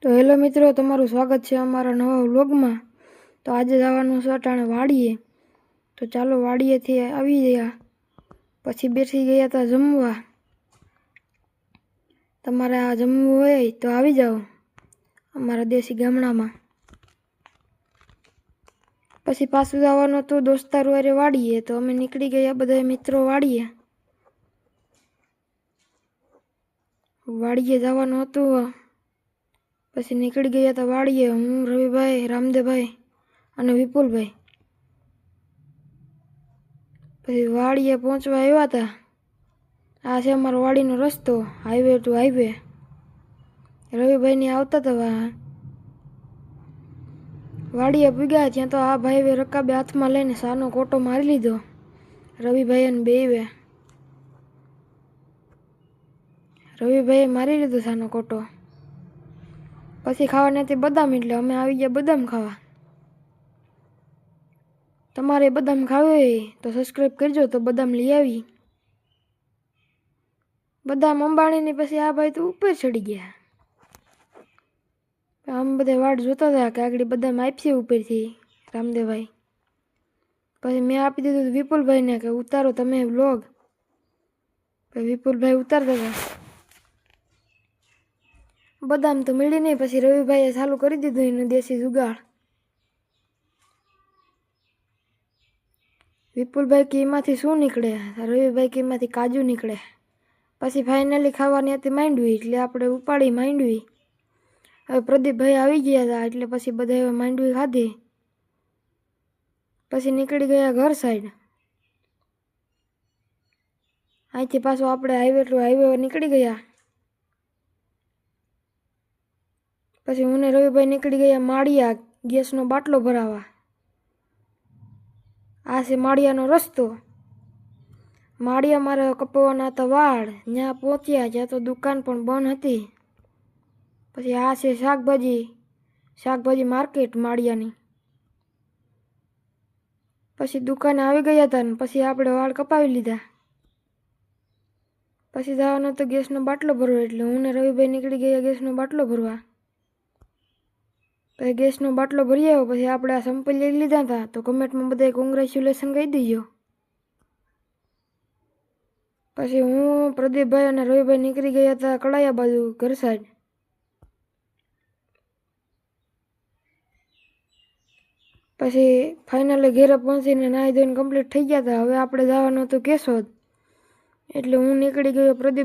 તો હેલો મિત્રો, તમારું સ્વાગત છે અમારા નવા વ્લોગમાં। તો આજે જવાનું છે અટાણે વાડીએ। તો ચાલો વાડીએથી આવી ગયા, પછી બેસી ગયા હતા જમવા। તમારે આ જમવું હોય તો આવી જાઓ અમારા દેશી ગામડામાં। પછી પાછું જવાનું હતું દોસ્તારો હારે વાડીએ। તો અમે નીકળી ગયા બધા મિત્રો વાડીએ। વાડીએ જવાનું હતું, પછી નીકળી ગયા હતા વાડીએ। હું, રવિભાઈ, રામદેવભાઈ અને વિપુલભાઈ। પછી વાડીએ પહોંચવા આવ્યા હતા। આ છે અમારો વાડીનો રસ્તો, હાઈવે ટુ હાઈવે। રવિભાઈની આવતા હતા વાડીએ પૂગ્યા ત્યાં તો આ ભાઈએ રકાબે હાથમાં લઈને સાનો કોટો મારી લીધો, રવિભાઈ અને બેવે। રવિભાઈએ મારી લીધો સાનો કોટો। પછી ખાવાની હતી બદામ, એટલે અમે આવી ગયા બદામ ખાવા। તમારે બદામ ખાવે હોય તો સબસ્ક્રાઈબ કરજો તો બદામ લઈ આવી। બદામ અંબાણીની પછી આ ભાઈ તો ઉપર ચડી ગયા। આમ બધા વાટ જોતા હતા કે આગળ બદામ આપશે ઉપરથી રામદેવભાઈ। પછી મેં આપી દીધું વિપુલભાઈને કે ઉતારો તમે વ્લોગ। પછી વિપુલભાઈ ઉતારતા હતા। બદામ તો મળી નહીં, પછી રવિભાઈએ ચાલુ કરી દીધું એનું દેશી જુગાડ। વિપુલભાઈ કે એમાંથી શું નીકળે, રવિભાઈ કે એમાંથી કાજુ નીકળે। પછી ફાઇનલી ખાવાની હતી માંડવી, એટલે આપણે ઉપાડી માંડવી। હવે પ્રદીપભાઈ આવી ગયા હતા, એટલે પછી બધાએ માંડવી ખાધી। પછી નીકળી ગયા ઘર સાઈડ। અહીંથી પાછું આપણે હાઈવે ટુ હાઈવે નીકળી ગયા। પછી હું ને રવિભાઈ નીકળી ગયા માળિયા ગેસનો બાટલો ભરાવા। આ છે માળિયાનો રસ્તો। માળિયા મારે કપાવવાના હતા વાળ, ત્યાં પહોંચ્યા જ્યાં તો દુકાન પણ બંધ હતી। પછી આ છે શાકભાજી માર્કેટ માળિયાની। પછી દુકાને આવી ગયા હતા ને પછી આપણે વાળ કપાવી લીધા। પછી જવાનો તો ગેસનો બાટલો ભરવો, એટલે હું ને રવિભાઈ નીકળી ગયા ગેસનો બાટલો ભરવા। પછી ગેસનો બાટલો ભરી આવ્યો, પછી આપણે આ સંપલ લઈ લીધા હતા। તો કમેન્ટમાં બધાએ કોંગ્રેચ્યુલેશન કહી દીજો। પછી હું, પ્રદીપભાઈ અને રવિભાઈ નીકળી ગયા હતા કડાયા બાજુ ઘર સાઈડ। પછી ફાઇનલી ઘેરે પહોંચીને નાહી ધોઈને કમ્પ્લીટ થઈ ગયા હતા। હવે આપણે જવાનું હતું કેશોદ, એટલે હું નીકળી ગયો પ્રદીપ